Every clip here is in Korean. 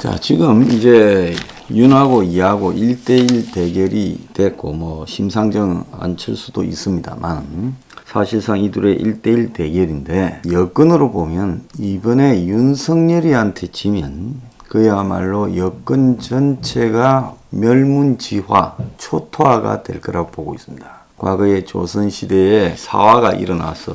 자, 지금 이제 윤하고 이하고 1대1 대결이 됐고, 심상정 안철수도 있습니다만, 사실상 이 둘의 1대1 대결인데, 여건으로 보면, 이번에 윤석열이한테 지면, 그야말로 여건 전체가 멸문지화, 초토화가 될 거라고 보고 있습니다. 과거에 조선시대에 사화가 일어나서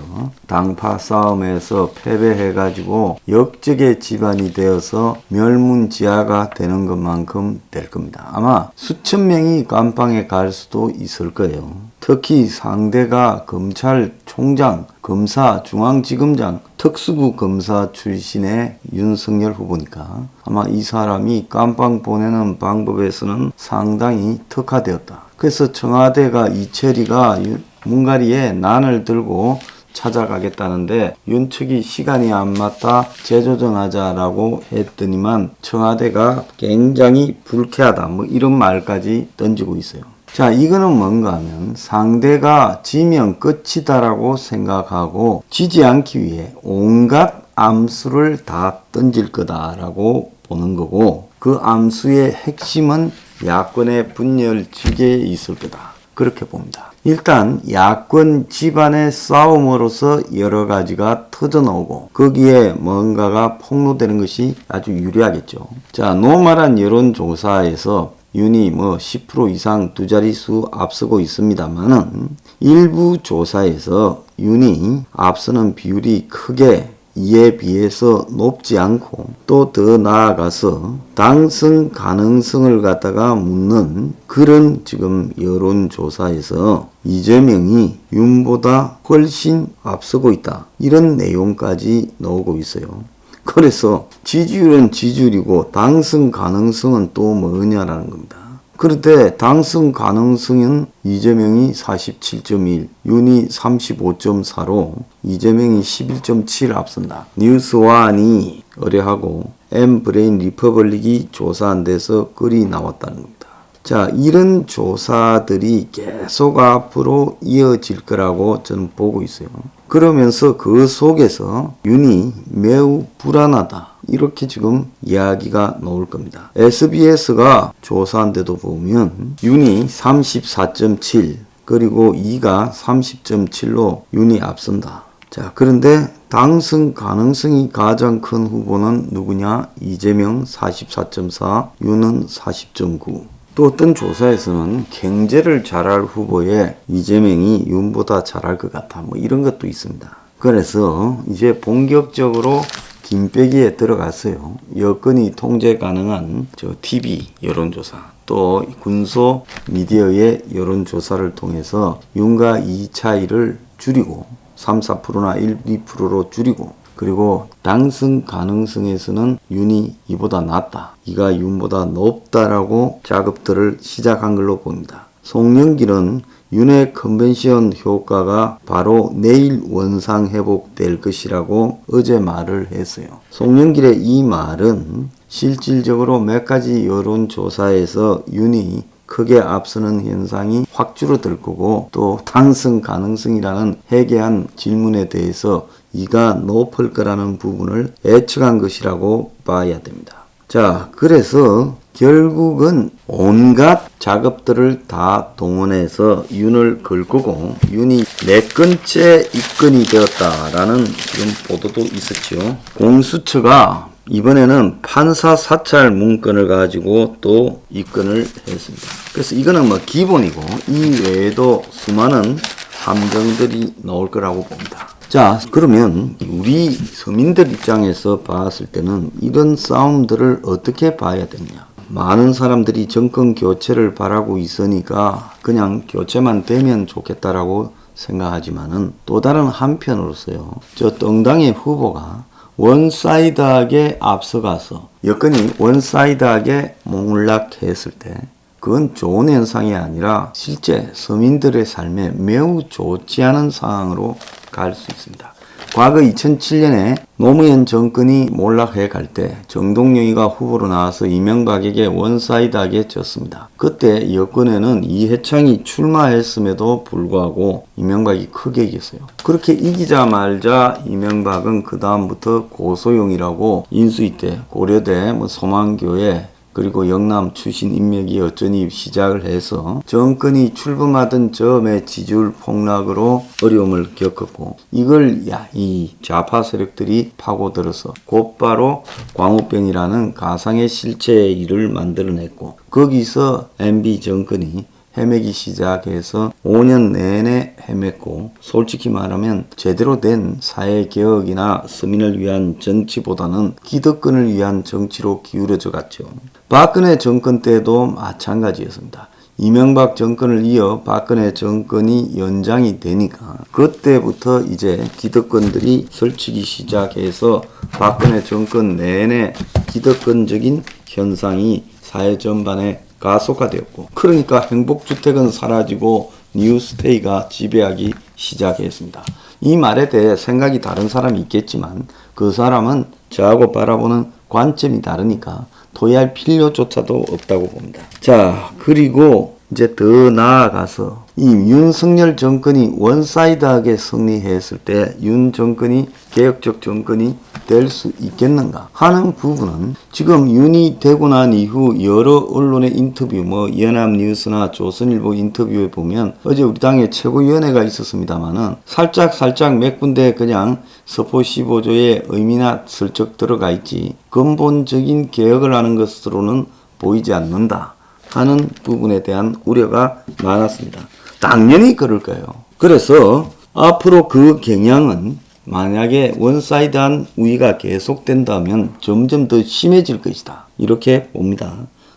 당파 싸움에서 패배해가지고 역적의 집안이 되어서 멸문지화가 되는 것만큼 될 겁니다. 아마 수천 명이 감방에 갈 수도 있을 거예요. 특히 상대가 검찰총장, 검사, 중앙지검장, 특수부 검사 출신의 윤석열 후보니까 아마 이 사람이 감방 보내는 방법에서는 상당히 특화되었다. 그래서 청와대가 이철이가 문가리에 난을 들고 찾아가겠다는데 윤측이 시간이 안 맞다 재조정하자라고 했더니만 청와대가 굉장히 불쾌하다 이런 말까지 던지고 있어요. 자, 이거는 뭔가 하면 상대가 지면 끝이다라고 생각하고 지지 않기 위해 온갖 암수를 다 던질 거다라고 보는 거고, 그 암수의 핵심은 야권의 분열지계에 있을 거다, 그렇게 봅니다. 일단 야권 집안의 싸움으로서 여러 가지가 터져나오고 거기에 뭔가가 폭로되는 것이 아주 유리하겠죠. 자, 노멀한 여론조사에서 윤이 10% 이상 두 자릿수 앞서고 있습니다만은 일부 조사에서 윤이 앞서는 비율이 크게 이에 비해서 높지 않고, 또 더 나아가서 당선 가능성을 갖다가 묻는 그런 지금 여론조사에서 이재명이 윤보다 훨씬 앞서고 있다, 이런 내용까지 나오고 있어요. 그래서 지지율은 지지율이고 당선 가능성은 또 뭐냐라는 겁니다. 그런데 당선 가능성은 이재명이 47.1, 윤이 35.4로 이재명이 11.7 앞선다. 뉴스완이 의뢰하고 엠브레인 리퍼블릭이 조사한 데서 글이 나왔다는 겁니다. 자, 이런 조사들이 계속 앞으로 이어질 거라고 저는 보고 있어요. 그러면서 그 속에서 윤이 매우 불안하다, 이렇게 지금 이야기가 나올 겁니다. SBS가 조사한 데도 보면 윤이 34.7, 그리고 이가 30.7로 윤이 앞선다. 자, 그런데 당선 가능성이 가장 큰 후보는 누구냐? 이재명 44.4, 윤은 40.9. 또 어떤 조사에서는 경제를 잘할 후보에 이재명이 윤보다 잘할 것 같아, 이런 것도 있습니다. 그래서 이제 본격적으로 김빼기에 들어갔어요. 여건이 통제 가능한 TV 여론조사, 또 군소 미디어의 여론조사를 통해서 윤과 이 차이를 줄이고 3, 4%나 1, 2%로 줄이고, 그리고 당선 가능성에서는 윤이 이보다 낮다, 이가 윤보다 높다라고 작업들을 시작한 걸로 봅니다. 송영길은 윤의 컨벤션 효과가 바로 내일 원상 회복될 것이라고 어제 말을 했어요. 송영길의 이 말은 실질적으로 몇 가지 여론조사에서 윤이 크게 앞서는 현상이 확 줄어들 거고, 또 당선 가능성이라는 해괴한 질문에 대해서 이가 높을 거라는 부분을 예측한 것이라고 봐야 됩니다. 자, 그래서 결국은 온갖 작업들을 다 동원해서 윤을 걸 거고, 윤이 4건째 입건이 되었다라는 지금 보도도 있었죠. 공수처가 이번에는 판사 사찰 문건을 가지고 또 입건을 했습니다. 그래서 이거는 기본이고, 이 외에도 수많은 함정들이 나올 거라고 봅니다. 자, 그러면 우리 서민들 입장에서 봤을 때는 이런 싸움들을 어떻게 봐야 되느냐? 많은 사람들이 정권 교체를 바라고 있으니까 그냥 교체만 되면 좋겠다라고 생각하지만은, 또 다른 한편으로서요, 저 정당의 후보가 원사이드하게 앞서가서 여건이 원사이드하게 몽울락했을 때 그건 좋은 현상이 아니라 실제 서민들의 삶에 매우 좋지 않은 상황으로 갈 수 있습니다. 과거 2007년에 노무현 정권이 몰락해 갈 때 정동영이가 후보로 나와서 이명박에게 원사이드하게 졌습니다. 그때 여권에는 이해창이 출마했음에도 불구하고 이명박이 크게 이겼어요. 그렇게 이기자마자 이명박은 그 다음부터 고소용이라고 인수위 때 고려대 소망교회 그리고 영남 출신 인맥이 어쩌니 시작을 해서 정권이 출범하던 점의 지지율 폭락으로 어려움을 겪었고, 이걸 이 좌파 세력들이 파고들어서 곧바로 광우병이라는 가상의 실체의 일을 만들어냈고, 거기서 MB 정권이 헤매기 시작해서 5년 내내 헤맸고, 솔직히 말하면 제대로 된 사회개혁이나 서민을 위한 정치보다는 기득권을 위한 정치로 기울어져 갔죠. 박근혜 정권 때도 마찬가지였습니다. 이명박 정권을 이어 박근혜 정권이 연장이 되니까 그때부터 이제 기득권들이 설치기 시작해서 박근혜 정권 내내 기득권적인 현상이 사회 전반에 가속화되었고, 그러니까 행복주택은 사라지고 뉴스테이가 지배하기 시작했습니다. 이 말에 대해 생각이 다른 사람이 있겠지만 그 사람은 저하고 바라보는 관점이 다르니까 토의할 필요조차도 없다고 봅니다. 자, 그리고 이제 더 나아가서 이 윤석열 정권이 원사이드하게 승리했을 때 윤 정권이 개혁적 정권이 될 수 있겠는가 하는 부분은 지금 윤이 되고 난 이후 여러 언론의 인터뷰, 연합뉴스나 조선일보 인터뷰에 보면 어제 우리 당의 최고위원회가 있었습니다만은 살짝 몇 군데 그냥 서포 15조의 의미나 슬쩍 들어가 있지 근본적인 개혁을 하는 것으로는 보이지 않는다 하는 부분에 대한 우려가 많았습니다. 당연히 그럴 거예요. 그래서 앞으로 그 경향은 만약에 원사이드한 우위가 계속된다면 점점 더 심해질 것이다, 이렇게 봅니다.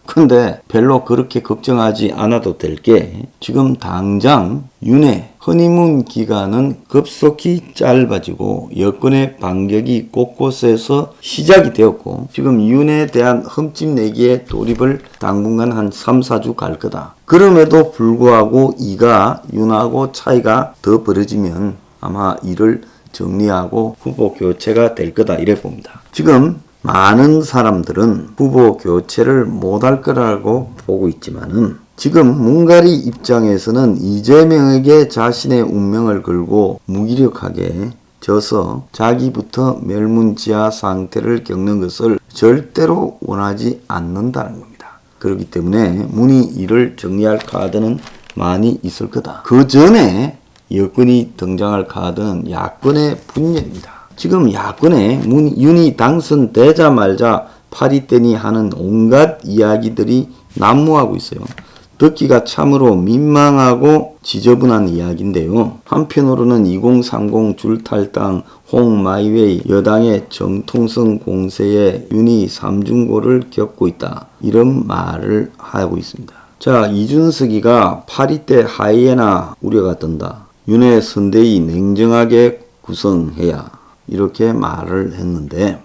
근데 별로 그렇게 걱정하지 않아도 될 게 지금 당장 윤의 허니문 기간은 급속히 짧아지고 여권의 반격이 곳곳에서 시작이 되었고, 지금 윤에 대한 흠집내기에 돌입을 당분간 한 3, 4주 갈 거다. 그럼에도 불구하고 이가 윤하고 차이가 더 벌어지면 아마 이를 정리하고 후보 교체가 될 거다, 이래 봅니다. 지금 많은 사람들은 후보 교체를 못할 거라고 보고 있지만은 지금 문가리 입장에서는 이재명에게 자신의 운명을 걸고 무기력하게 져서 자기부터 멸문지하 상태를 겪는 것을 절대로 원하지 않는다는 겁니다. 그렇기 때문에 문이 이를 정리할 카드는 많이 있을 거다. 그 전에 여권이 등장할 카드는 야권의 분열입니다. 지금 야권에 윤이 당선되자마자 파리떼니 하는 온갖 이야기들이 난무하고 있어요. 듣기가 참으로 민망하고 지저분한 이야기인데요. 한편으로는 2030 줄탈당 홍마이웨이 여당의 정통성 공세에 윤이 삼중고를 겪고 있다, 이런 말을 하고 있습니다. 자, 이준석이가 파리떼 하이에나 우려가 뜬다. 윤의 선대위 냉정하게 구성해야, 이렇게 말을 했는데,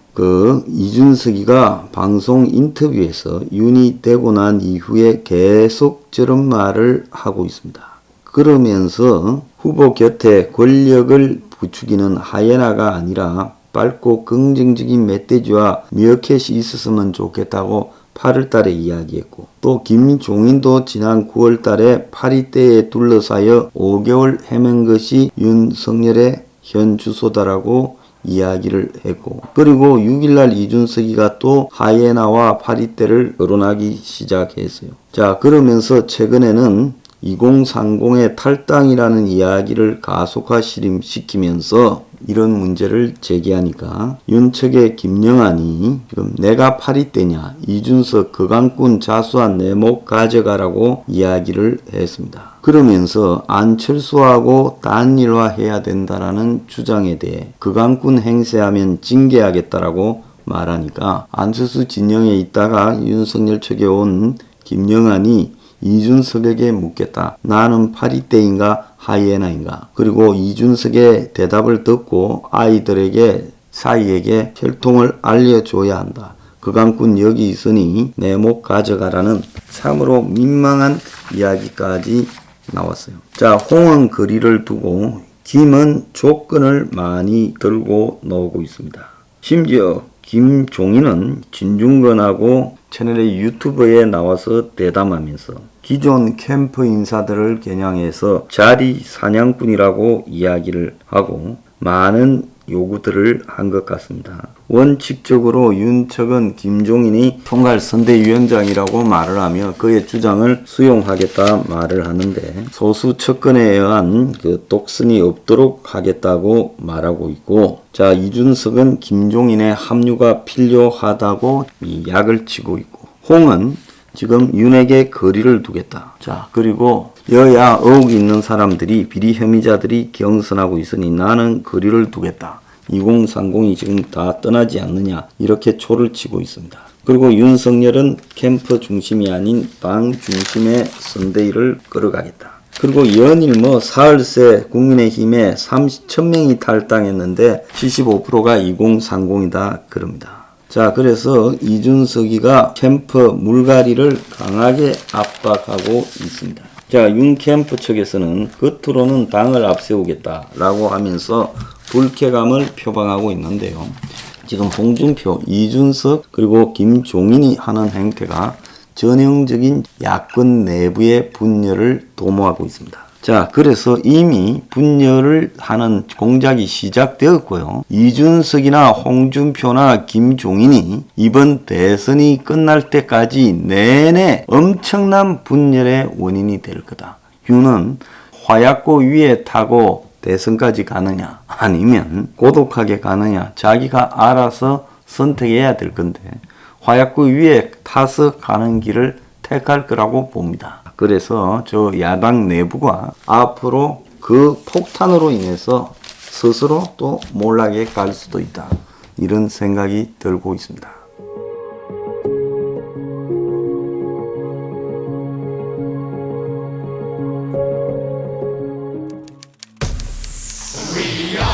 이준석이가 방송 인터뷰에서 윤이 되고 난 이후에 계속 저런 말을 하고 있습니다. 그러면서 후보 곁에 권력을 부추기는 하이에나가 아니라 밝고 긍정적인 멧돼지와 미어캣이 있었으면 좋겠다고 8월 달에 이야기했고, 또 김종인도 지난 9월 달에 파리떼에 둘러싸여 5개월 헤맨 것이 윤석열의 현 주소다라고 이야기를 했고, 그리고 6일날 이준석이가 또 하이에나와 파리떼를 거론하기 시작했어요. 자, 그러면서 최근에는 2030의 탈당이라는 이야기를 가속화 시키면서 이런 문제를 제기하니까 윤측의 김영환이 지금 내가 파리떼냐, 이준석 거강꾼 자수한 내 목 가져가라고 이야기를 했습니다. 그러면서 안철수하고 단일화해야 된다라는 주장에 대해 거강꾼 행세하면 징계하겠다라고 말하니까 안철수 진영에 있다가 윤석열 측에 온 김영환이 이준석에게 묻겠다. 나는 파리떼인가 하이에나인가? 그리고 이준석의 대답을 듣고 아이들에게 사이에게 혈통을 알려줘야 한다. 거강꾼 여기 있으니 내 목 가져가라는 참으로 민망한 이야기까지 나왔어요. 자, 홍은 거리를 두고 김은 조건을 많이 들고 나오고 있습니다. 심지어 김종인은 진중권하고 채널의 유튜브에 나와서 대담하면서 기존 캠프 인사들을 겨냥해서 자리 사냥꾼이라고 이야기를 하고 많은 요구들을 한 것 같습니다. 원칙적으로 윤측은 김종인이 총괄선대위원장이라고 말을 하며 그의 주장을 수용하겠다 말을 하는데 소수 측근에 의한 독선이 없도록 하겠다고 말하고 있고, 자, 이준석은 김종인의 합류가 필요하다고 약을 치고 있고, 홍은 지금 윤에게 거리를 두겠다. 자, 그리고 여야 의혹이 있는 사람들이 비리 혐의자들이 경선하고 있으니 나는 거리를 두겠다. 2030이 지금 다 떠나지 않느냐 이렇게 초를 치고 있습니다. 그리고 윤석열은 캠프 중심이 아닌 당 중심의 선대위를 끌어가겠다. 그리고 연일 사흘 새 국민의힘에 1000명이 탈당했는데 75%가 2030이다 그럽니다. 자, 그래서 이준석이가 캠프 물갈이를 강하게 압박하고 있습니다. 자, 윤 캠프 측에서는 겉으로는 당을 앞세우겠다라고 하면서 불쾌감을 표방하고 있는데요. 지금 홍준표, 이준석 그리고 김종인이 하는 행태가 전형적인 야권 내부의 분열을 도모하고 있습니다. 자, 그래서 이미 분열을 하는 공작이 시작되었고요. 이준석이나 홍준표나 김종인이 이번 대선이 끝날 때까지 내내 엄청난 분열의 원인이 될 거다. 윤은 화약고 위에 타고 대선까지 가느냐 아니면 고독하게 가느냐 자기가 알아서 선택해야 될 건데 화약고 위에 타서 가는 길을 택할 거라고 봅니다. 그래서 저 야당 내부가 앞으로 그 폭탄으로 인해서 스스로 또 몰락에 갈 수도 있다. 이런 생각이 들고 있습니다. We are